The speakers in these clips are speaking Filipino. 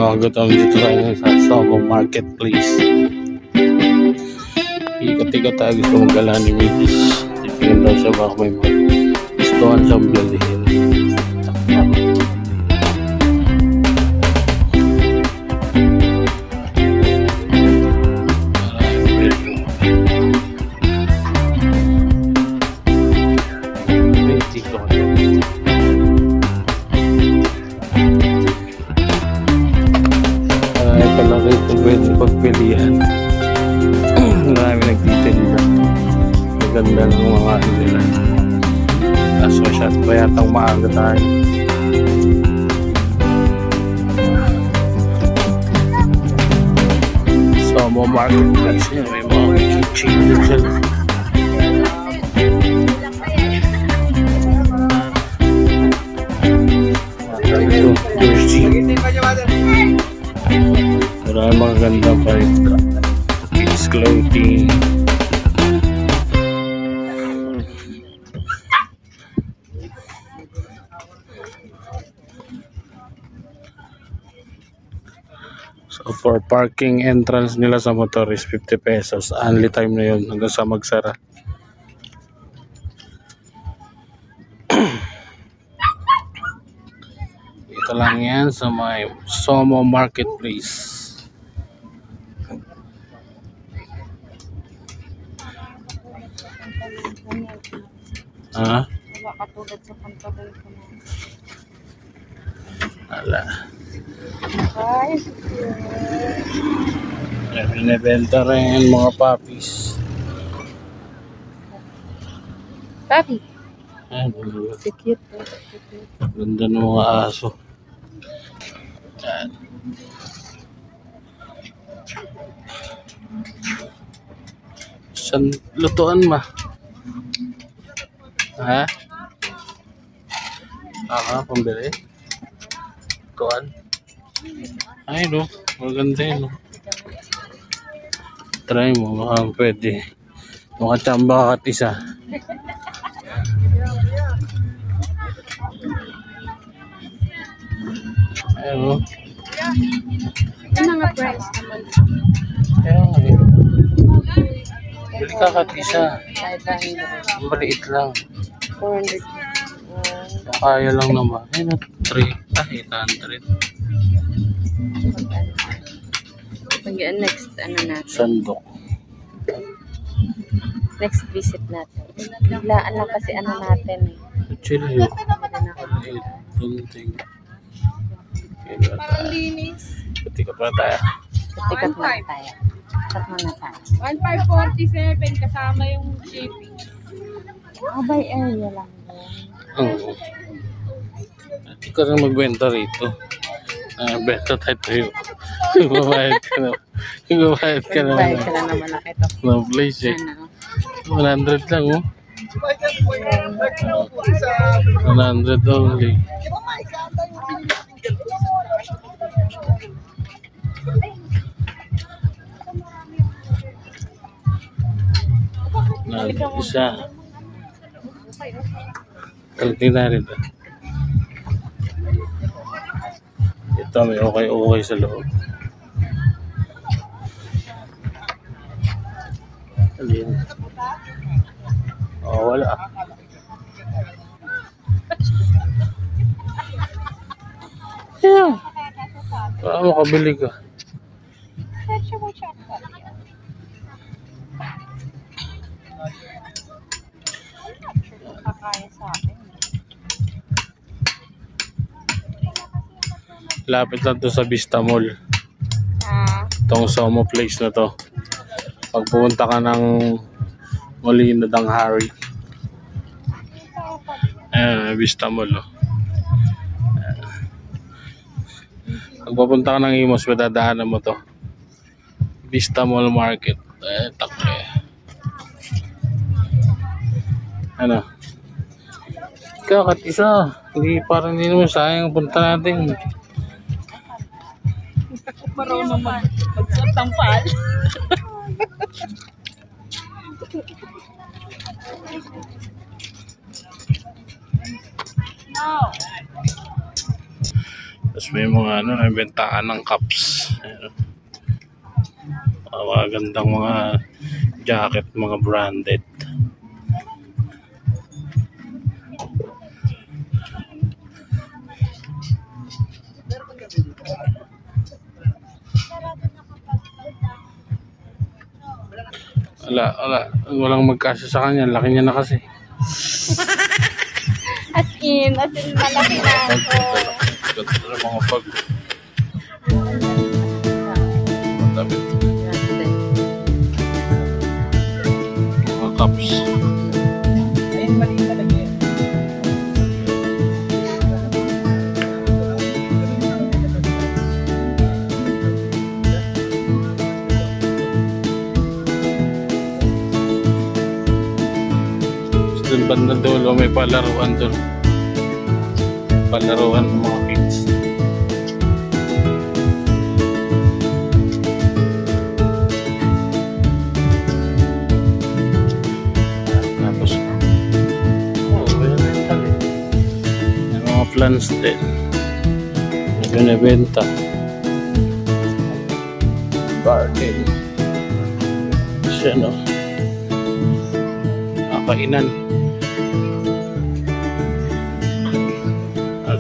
Gutom dito tayo sa Somo Marketplace. Ikat-ikat tayo, gusto mag-gala ni Miss. Titingin daw siya baka may gustuhan siyang bilhin. Pwede pagpilian. Marami nagtitinda. Maganda ng mga ano nila. Kaso masyad pa yatang maaga tayo. Somo Marketplace niya. May mga chicken dyan. Maraming mga ganda pa rin. Kids clothing. So for parking entrance nila sa motor is 50 pesos. Only time na yun hanggang sa magsara. Ito lang yan sa may Somo Marketplace. Ha? Wala katulad sa pantaloy ko na. Wala. Ay, Binibenta rin mga puppies. Papi. Ay, Cute. ganda ng mga aso. Yan. Saan lutuan ma? Ha? Pambili? Lutuan? Ay no, maganda yun no. Try mo, baka pwede. Makachamba ka isa. Ayun. Ano nga price naman? Ayun. Bili ka katisa. Ang maliit lang. 400. Kaya lang naman. Ayun, 800. Next, ano natin? Sandok. Next visit natin. Biglaan lang kasi ano natin eh. Chilyo. Maliit. Tunting. Ketika pa tayo. Tikat muna tayo. Tikat muna tayo. 1547 kasama yung shipping. Abay area lang yun. Oo. Ikaw rin magbenta rito. Benta tayo. Magbabayad ka na. Magbabayad ka na. Bayad ka lang na malaki to. No place eh. Ano? 100 lang oh. 100 only. Isa. Kalting na rin. Ito may okay sa loob. Alin? Oh, wala. Yeah. Para makabili ka. Kakaya sa akin. Lapit lang to sa Vista Mall. Itong Somo Place na to. Pag pumunta ka ng Molino ng Harry. Ayan, Vista Mall oh. Pag pupunta ka ng Imos, madadaanan mo to. Vista Mall Market. Takpe. Ano? Kakat isa. Hindi parang hindi naman sayang punta natin. Marunong magsuot ng pal. Tapos may mga ano, nabentahan ng cups. Ayan. Mga gandang mga jacket, mga branded. Walang magkasya sa kanya, laki niya na kasi. As in malaki na ako. Ganda ng mga pag. Damit. Mga cups. Ayun, mali talaga yan. Doon banda dulo may palaruan doon. Palaruan ng mga kids. Tapos may rental eh. May mga plants din. May binibenta. Garden. Siya no. Kainan.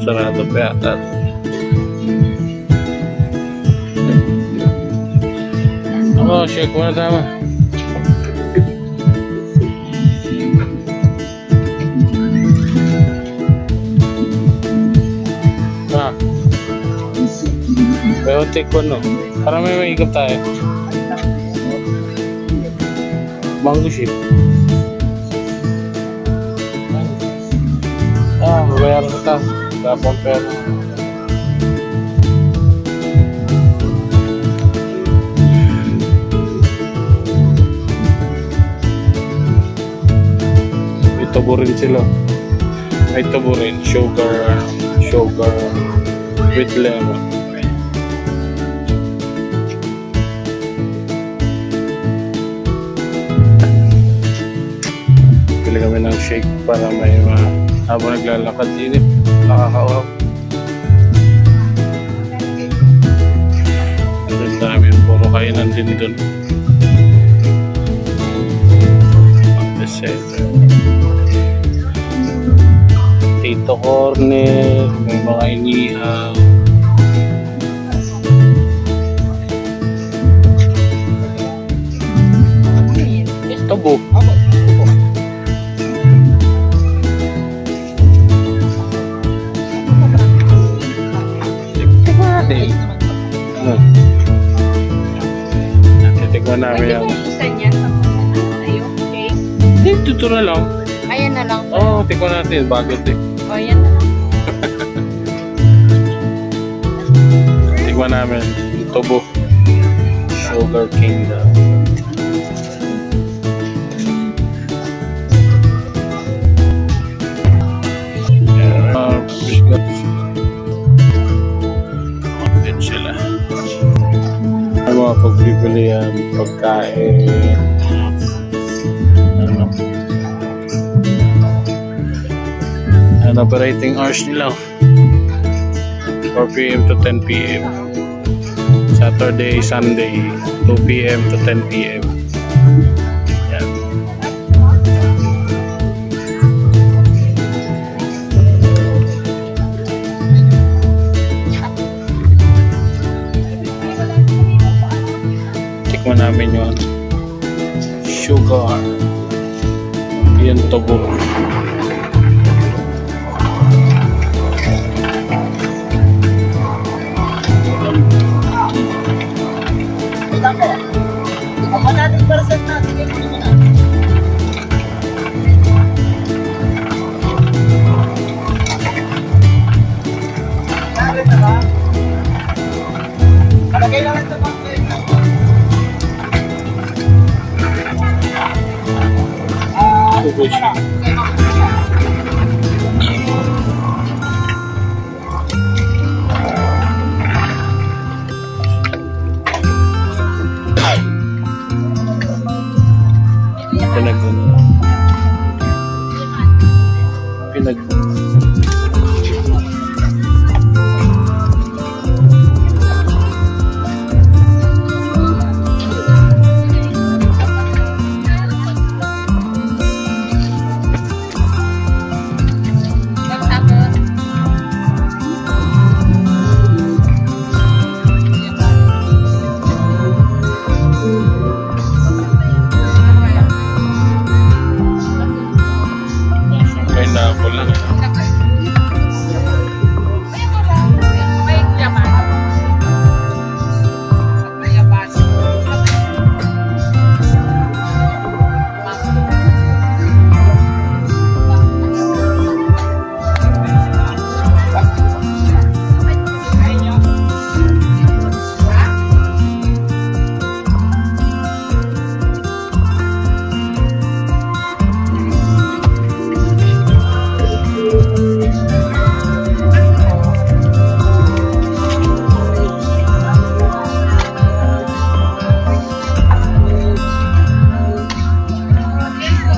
Sarado pa yata. Oh, shake mo na tama. Pero take one, no? Para may maikap tayo. Mango ship. Bayaran kita. Tapos pera. May tubo rin sila. May tubo rin. Sugar with lemon. Pili kami ng shake para may habang naglalakad din, nakaka-off. Ang dami yung puro kainan din dun. Tito Corner, may mga inihaw. Tubo. Titignan namin yan. Isa niya sa ayun, okay. Dito na lang. Ayan na lang. Oo, tikman natin. Bagot eh. O, ayan na lang. Tikman namin. Tubo. Sugar Kingdom. Sila. Ang mga pagbibili yan, pagkain, operating hours nila 4 PM to 10 PM, Saturday, Sunday 2 PM to 10 PM. Yan. Tikman namin yun. Sugar. Yan tubo. Apa natin persen natin yung Kaya na ba? Kalagay lang ito mga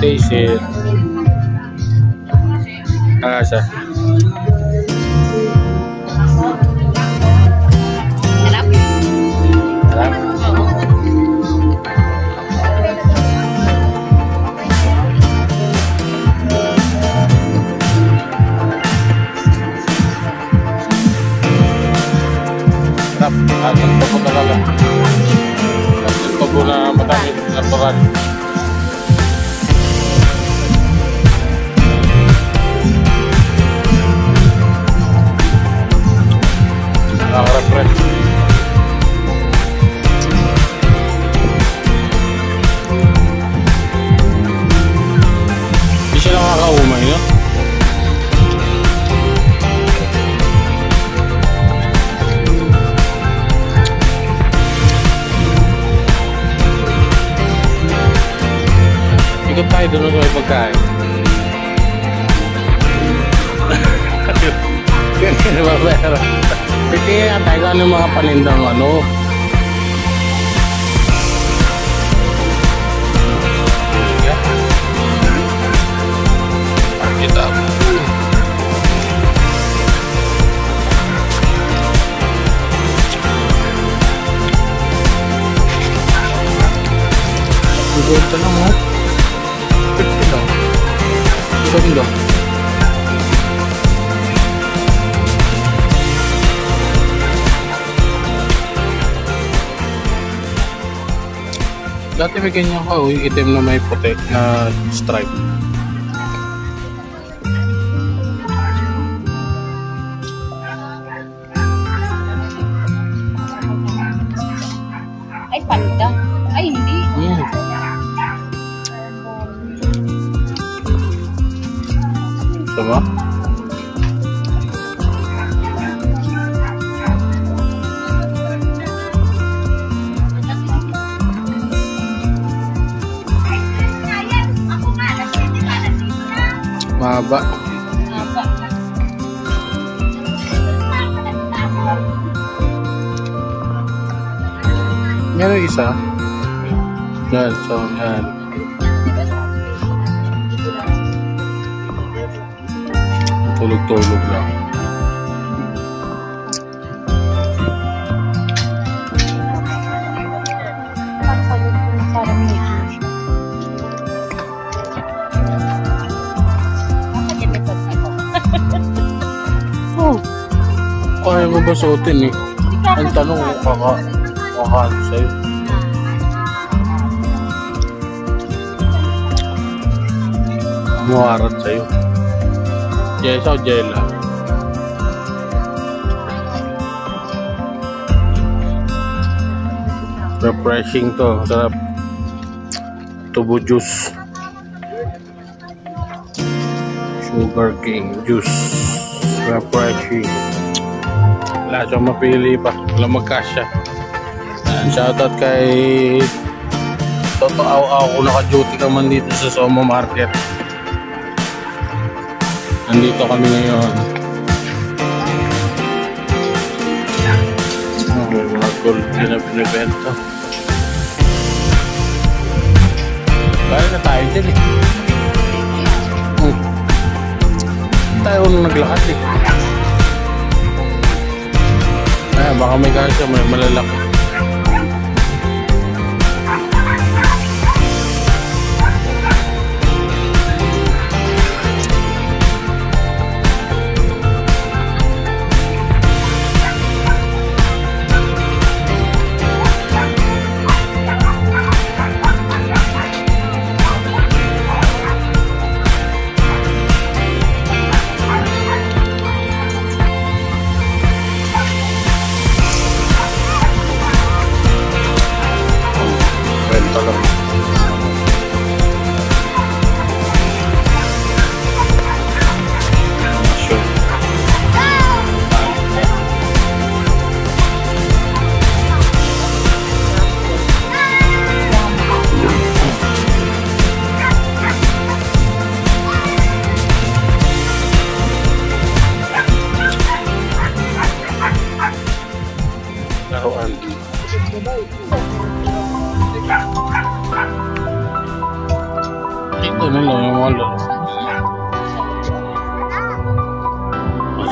Taste it. Asa? Sarap. Sarap? Sarap. Asan pa po talaga? Asan pa po na madami natural? Nakaka-refresh. Hindi siya nakakaumay, no? Ikot tayo doon sa may pagkain. Ganyan ba pero? Titingin tayo kung ano yung mga panindang ano. Yeah. Kita mo. Ito lang mo. Ito lang. Dati may ganyan ka, yung itim na may puti na stripe. Ay, panda. Ay, hindi. Ito ba? Mahaba. Meron isa. Yan, so yan. Tulog-tulog lang. Kaya mo ba suotin eh? Ang tanong kung kakaano sa'yo. Muharap sa'yo. Jessa o Jella? Refreshing to. Sarap. Tubo juice. Sugar King juice. Refreshing. Wala siyang mapili pa. Wala magkasya. Shoutout kay Toto Aw-Aw kung naka-duty ka man dito sa Somo Market. Nandito kami ngayon. May mga gold na binibenta. Kaya na tayo dyan eh. Tayo nung naglakad eh. Baka may kasya, may malalaki.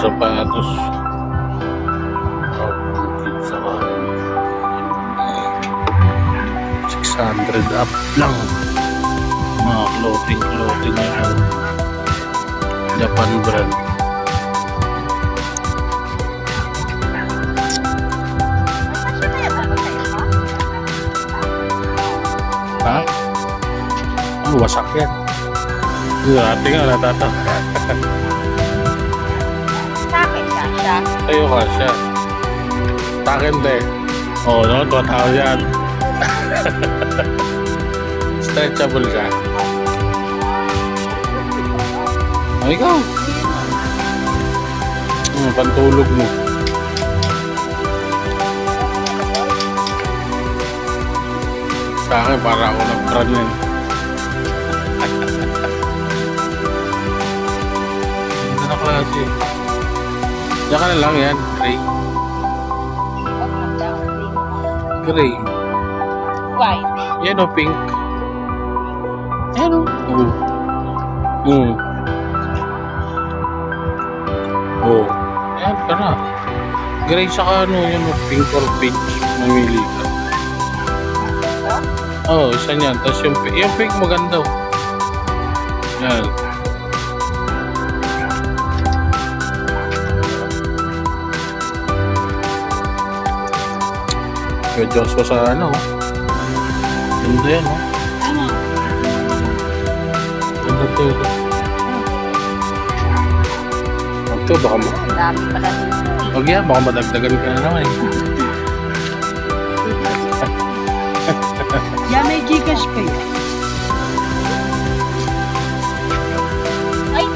sapatos. 600 up lang. Mga clothing na yan. Japan brand. Ha? Oh, wasak yan. Dati nga natataw. Sakit ka siya. Tayo ka siya. Takin din. Oo, no? 2,000. Stretchable ka. O, ikaw. Pantulog mo. Sa akin, para ako nag-run yan. Ganda na klase. Diyan ka na lang yan, gray. Gray. White. Yan o, pink. Yan o. Oh. Yan ka na. Gray saka ano, yan o, pink or peach. Mamili ka. Oh, isa niyan. Tapos yung pink maganda o. Yan. Diyos ko sa ano. Ganda yan o. Ganda to. Huwag to, baka Dami pala. Huwag yan, baka madagdagan ka na naman eh. Yan, may Gcash pa yan. Ay!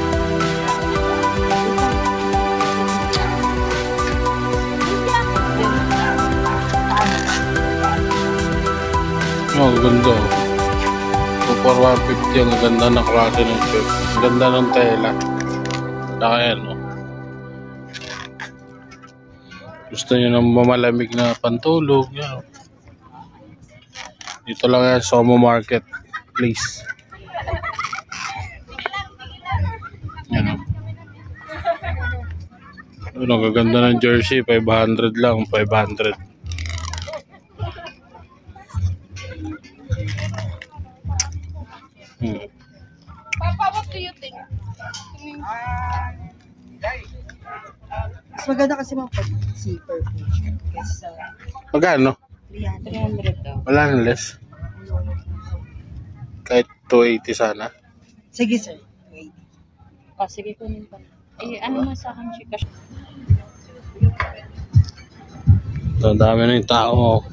Oh, ganda. 2,450 ang ganda ng klase ng shirt. Ang ganda ng tela. Saka yan, oh. Gusto nyo ng mamalamig na pantulog, yan, oh. Dito lang yan, Somo Market Place. Yan, oh. Ano, gaganda ng jersey, 500 lang, 500. Papa, what do you think? Mas maganda kasi mga pag-zipper po siya. Kesa Magkano? 300 daw. Wala nang less. Kahit 280 sana. sige sir. Wait. Oh, sige, kunin pa. Eh, ano mo sa akin, chika? Ang dami na yung tao.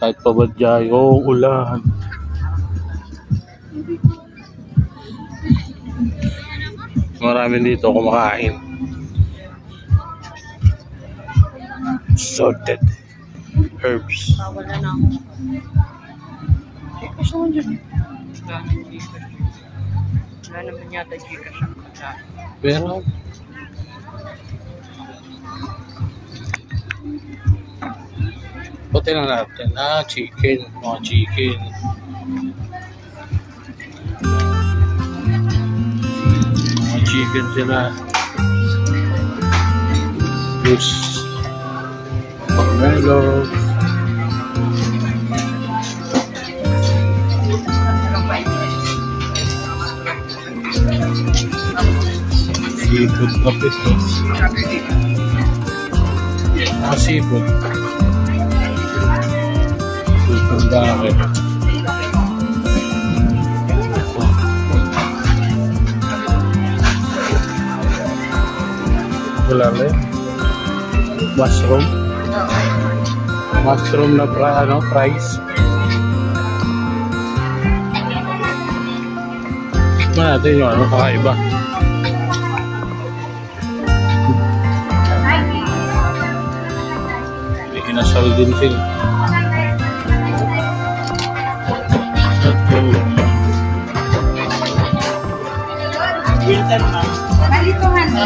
Kahit pabadyayo, ulan. Marami dito kumakain. Sorted herbs. Wala na ako. Kasi mo dyan. Wala naman yata Gcash ako. Pero puti lang natin. Chicken. Mga chicken. Mga chicken sila. Juice. Pomelo. Seafood kapitos. Mga seafood. Seafood bakit. Wala rin. Mushroom. Mushroom na fries. Tikman natin yung ano kakaiba. May inasal din sila. Wilton ma'am. Balituhan mo.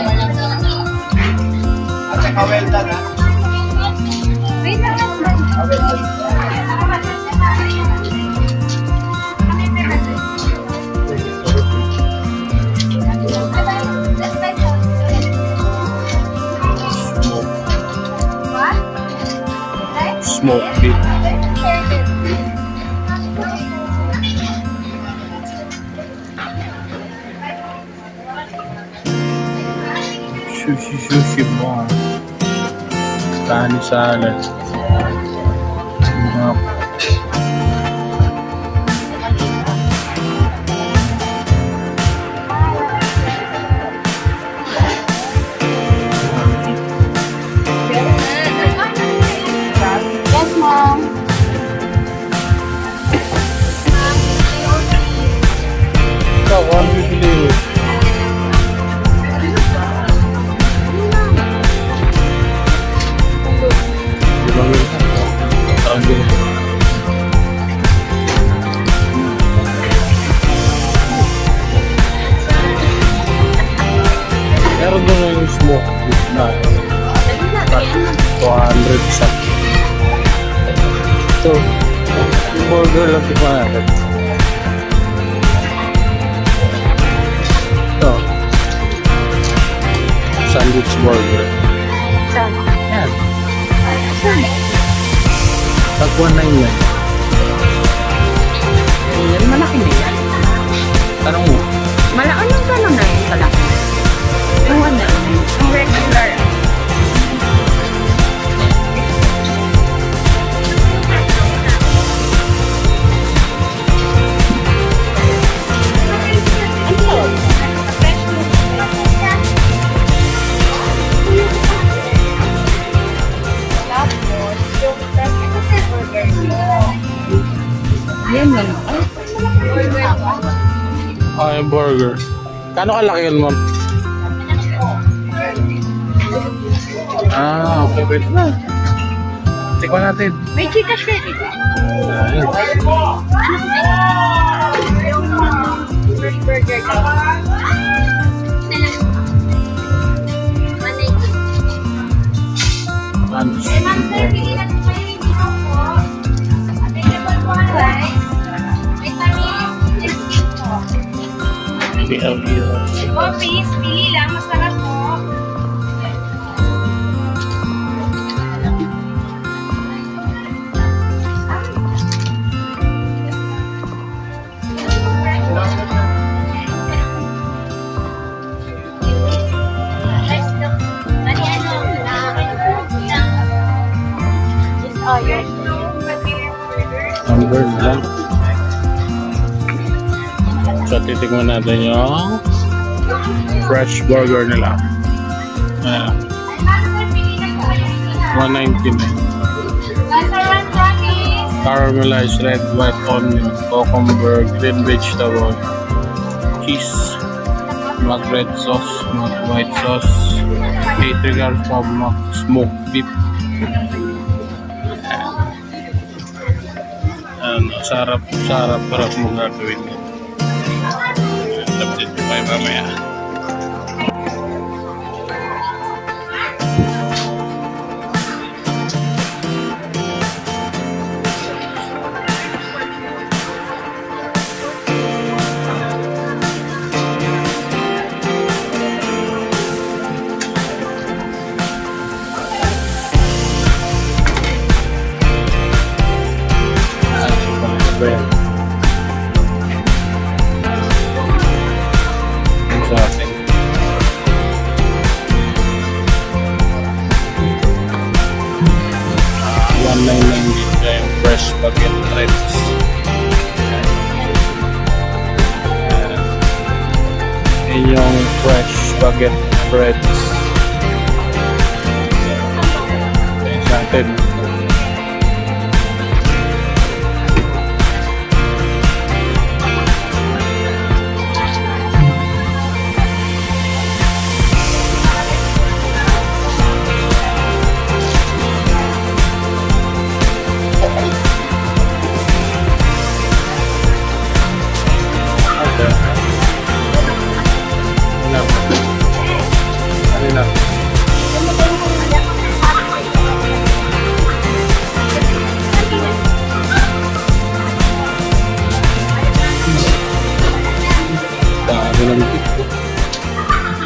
At saka Wilton ha. Wait lang. Wilton. smoked beef. Sushi bar. Tani salad. Yes, ma'am. Ikaw, ano bibili mo? Meron doon na yung smoke beef na 200 sa ito yung burger lang ito natin ito sandwich burger Saan? yan Saan? tagwan na yan Yan, malaki na yan. tanong mo Anong gano'n na yun pala? Yung ano? Yung regular. Yan lang. yung burger kano kalaki yun ma'am? Okay wait na tikman natin May Gcash ready. Burger ka. Please, pili lang, masarap po. Number lang. So titikman natin yung fresh burger nila. 199. Caramelized red white onion, cucumber, green vegetable, cheese, mac red sauce, mac white sauce, 8 regards of mac smoked beef. Sarap mo gagawin mo. Update ko kayo mamaya. Sa atin. $199 yung fresh spaghetti breads. Yan yung fresh spaghetti breads. Yan sa atin.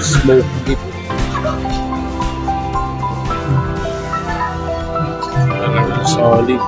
Smoked beef. Solid.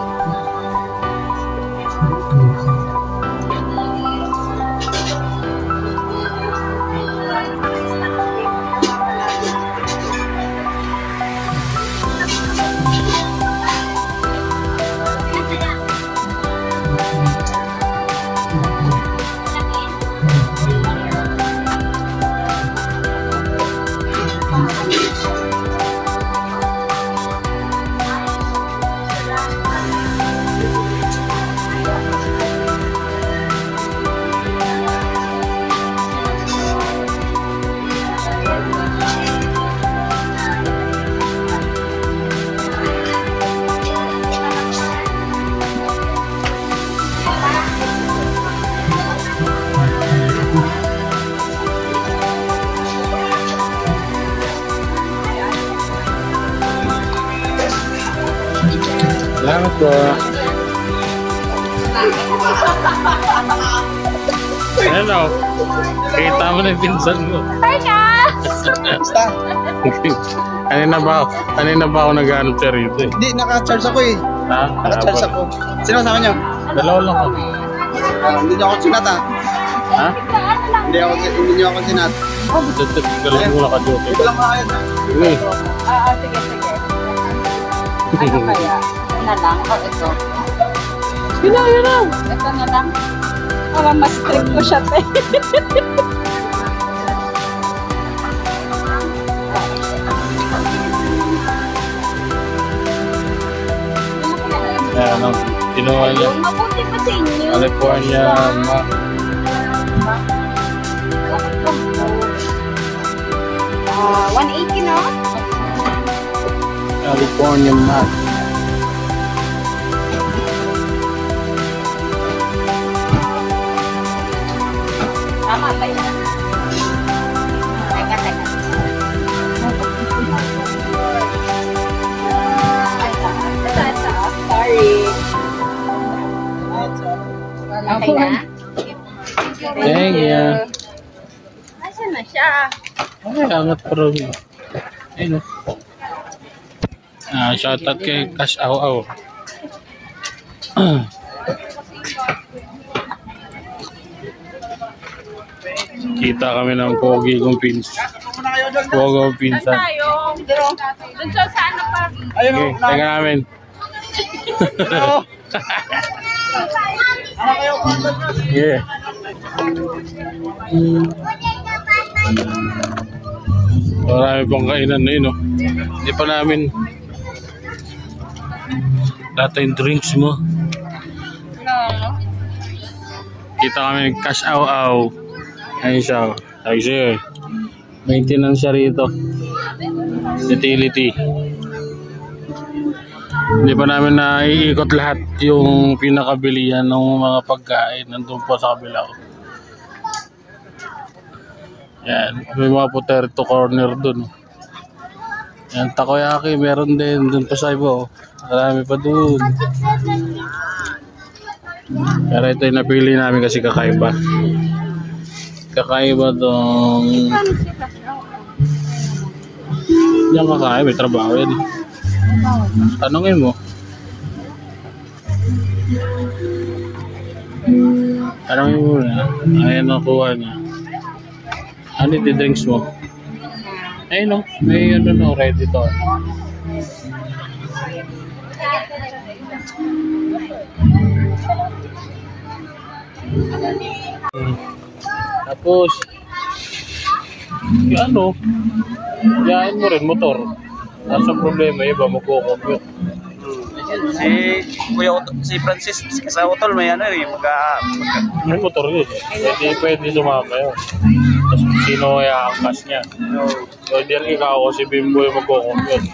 Salamat po. Ano? Kita mo na yung pinsan mo. Hi guys! Basta. Kanina ba ako nag-aanap siya rito eh. Hindi, naka-charge ako eh. Ha? Naka-charge ako. Sino kasama niyo? Dalawa lang ako. Hindi niyo ako sinat ha. Ha? Hindi niyo ako sinat. Galing mo lang ka-joke. Ito lang mga kayo ha. Sige. Sige, sige. Ano kaya? Na lang. O, ito. Yun na. Ito na lang. Para mas trip ko siya, te. Ayan, kinuha niya. Mabuti pa sa inyo. California, 180, no? California mat. Tama ba yan? Teka. Ito. Sorry. Okay na? Thank you. Nasaan na siya? Ay, angat pa rin. Ayun o. Shoutout kay Cash Aw Aw. Kita kami ng pogi kong pinsan. Pogi kong pinsan. Tayo. Doon sa ano pa? Ayun Okay, o. teka namin. Ano kayo? Yeah. Marami pang kainan na yun, no? Hindi pa namin lahat yung drinks mo. No. Kita kami ng Cash Aw Aw. Ayun siya. Ayun siya. Maintenance siya rito. Utility. Hindi pa namin naiikot lahat yung pinakabilihan ng mga pagkain. Nandun po sa kabila ko. Yan. May mga potato corner dun. Yan. Takoyaki. Meron din. Dun pa sa iba. Marami pa dun. Pero ito yung napili namin kasi kakaiba. Kakaiba tong... Yan kakain. May trabaho yan. Tanungin mo. Tanungin mo na. Ayan ang kuha niya. Ano yung drinks mo? Ayun o. May ano no. Ready to. Tapos yung ano, yain mo rin motor. Nasa problema iba magko-compute. Si Francis, sa Utol, may ano eh, May motor yun. Pwede sumakay yun. Tapos sino kaya ang cash niya? So hindi rin ikaw si Bimbo yung magko-compute.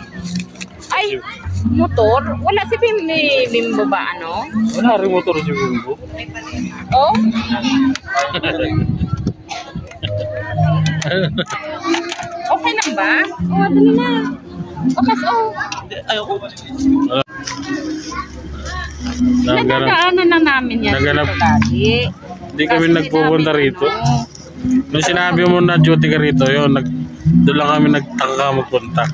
Ay, motor? Wala si Bimbo ba, ano? Wala rin motor si Bimbo. Oh? Okay lang ba? Oh, dali na. Okas, oh. Ayoko. Nadadaanan na namin yan. Naganap. Dito lagi. Hindi kami Kasi nagpupunta sinabi rito. ko, Nung sinabi mo na duty ka rito, yun, doon lang kami nagtaka magpunta.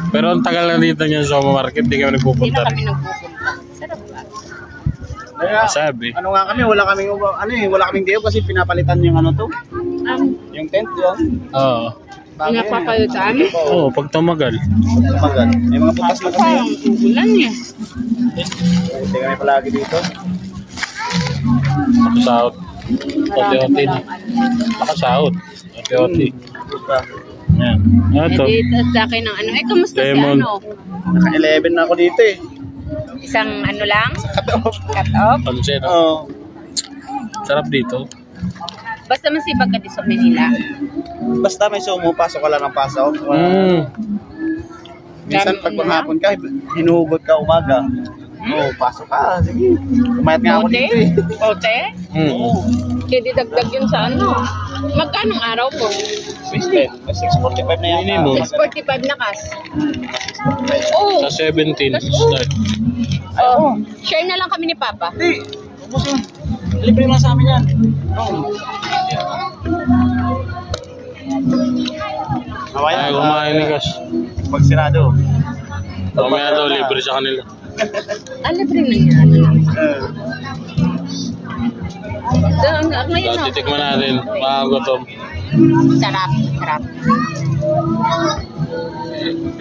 Pero ang tagal na dito niya sa market, di kami Hindi nagpupunta na kami rin. nagpupunta. Sarap ba? Kaya, Sabi. ano nga kami, wala kaming day off kasi pinapalitan yung ano to. Yung tent yun. Oo. Pinapapalitan? Oo, pag tumagal. Tumagal. May mga butas na kami. Parang ulan eh. Hindi kami palagi dito. Nakasahod. Oti-oti na. Nakasahod. Oti-oti. Yan. Ano to? Dito sa akin ng ano. Kamusta si Lemon. ano? Naka-11 na ako dito eh. Isang ano lang? Cut off. Cut off? Pansit. Oo. Sarap dito. Basta masibag ka din sa Manila. Basta may sumo, pasok ka lang ng pasok. Minsan pag maghapon ka, hinuhugot ka umaga. Oo, pasok ka. Sige. Umayat nga ako Ote? dito eh. Ote? Hindi dagdag yun sa ano. Magkanong araw mo? 6:45 na yan. Minimum. 6:45 na kas. Oh, Sa 17 start. oh. Share na lang kami ni Papa. Hindi. Ubus yun. Libre lang sa amin yan. Oo. Ay, kumain ni Kas. Pag sirado. Mamaya daw, libre sa kanila. Libre na yan. Ngayon So, titikman natin. Makagutom. Sarap, sarap.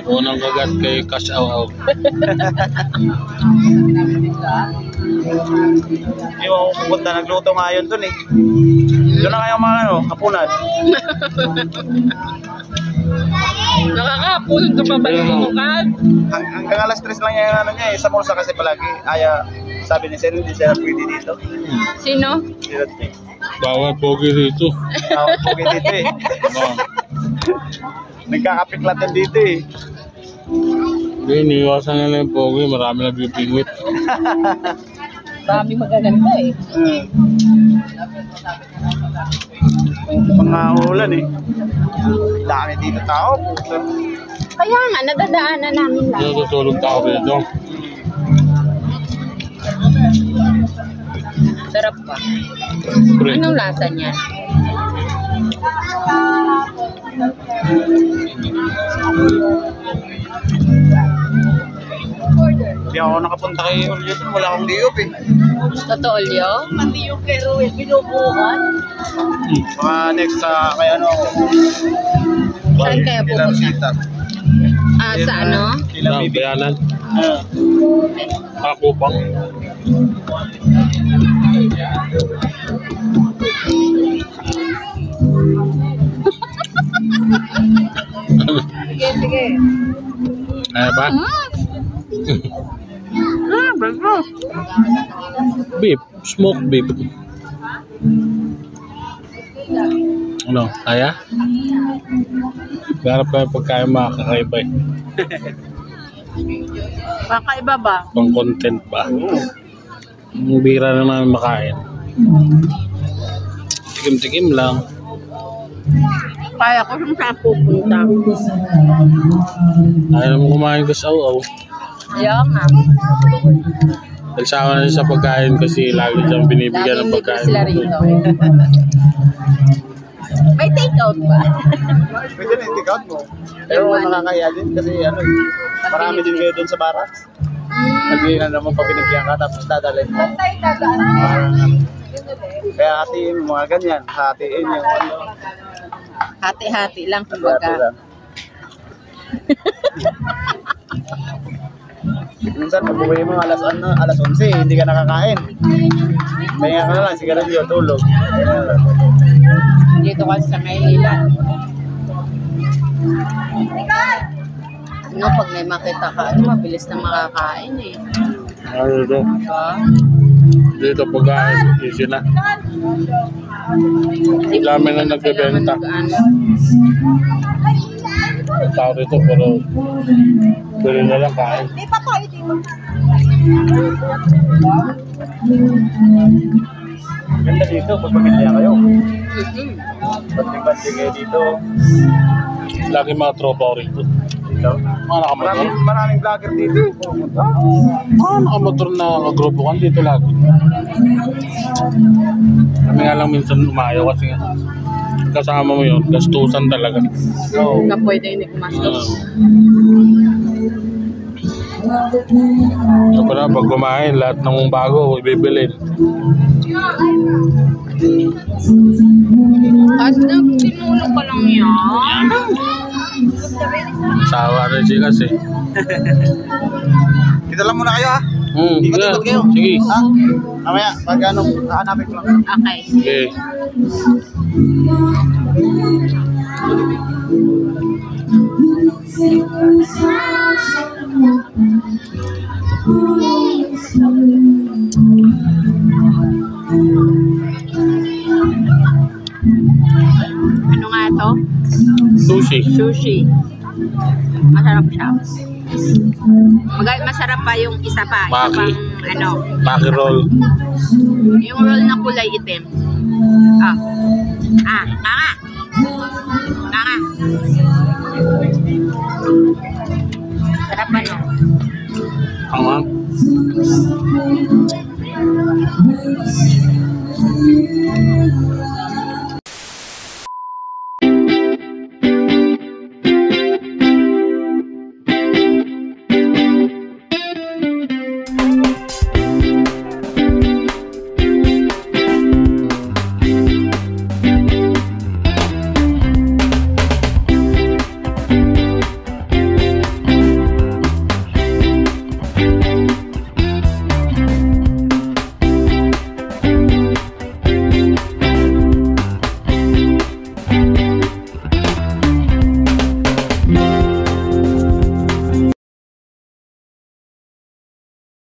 Unang kagat kay Kas Aw-Aw. Hindi mo pupunta, nagluto nga yun dun eh. Doon na kayo mga ano, hapunan. Nakakapulog ka pa ba yung mukad? Hanggang alas 3 lang yung ano niya eh. Sa Morsa kasi palagi. Sabi ni Sir, hindi sila pwede dito. Sino? Sila eh. Bawal pogi dito. Tawag po kayo dito eh. Nagkakapiklatan dito eh. Hindi, iniwasan nila yung pogi. Marami na bibingwit. Marami magaganda eh. Mga ulan eh. Dami dito tao. Puto. Kaya nga, nadadaanan namin lang. Natutulog tao dito. Sarap pa. Pre. Anong lasa niya? Hindi ako nakapunta kay Olio dun. Wala akong day off eh. Totoo, Leo? Pati yung pero binubuhan. Mga next sa kay ano. Saan kaya pupunta? Sita. Sa ano? Kila Bibi. Bayanan. Kakupang. Sige, sige. Ano ba? Bago. Beef. Smoked beef. Ano? Kaya? Garap kayo pagkain makakaiba eh. Kakaiba ba? Pang content ba? Ang bira na namin makain. Tikim-tikim lang. Kaya ko kung saan pupunta. Ayaw naman kumain ko sa Aw-Aw. Kaya nga. Nagsawa na siya sa pagkain kasi lagi siyang binibigyan ng Laging libre pagkain. sila rito. May take out ba? Pwede na yung take-out mo. Pero nakakaya din kasi ano, marami din kayo dun sa barracks. Hindi na naman pag binigyan ka tapos dadalhin mo. Kaya hatiin mo mga ganyan. Hatiin yung ano. Hati-hati lang Hati kumbaga. lang. Minsan pag uwi mo alas 11, hindi ka nakakain. Kaya ka na lang, sigarilyo, tulog. Dito kasi sa Maynila. No, pag may makita ka, mabilis na makakain eh. Ano ito? Diba? Dito pagkain. Easy na. Dami na nagbebenta. Tao dito pero pwede na lang kain. Ganda dito, pag pamilya kayo. Mhm. Bati-bati kayo dito. Lagi mga tropa ko rito. Dito. Mga nakamotor. Maraming vlogger dito. Pumunta. Mga nakamotor na kagrupo kan dito lagi. Kami nga lang minsan umayaw kasi nga kasama mo yun, gastusan talaga. Oo. Ka pwede hindi kumastos. Pala pag kumain, lahat ng bago, ibibilin. As tinulong pa lang yan. Sawa rin siya kasi. Kita lang muna kayo ha. Ikot-ikot kayo. Sige. Ha? Mamaya, pag ano, hahanapin ko lang. Okay. Sige. Ano nga to? Sushi. Sushi. Masarap siya. Masarap pa yung isa pa. Isa Maki. pang ano. Maki roll. Yung roll na kulay itim. Kanga. Kanga. Sarap pa no? Tama.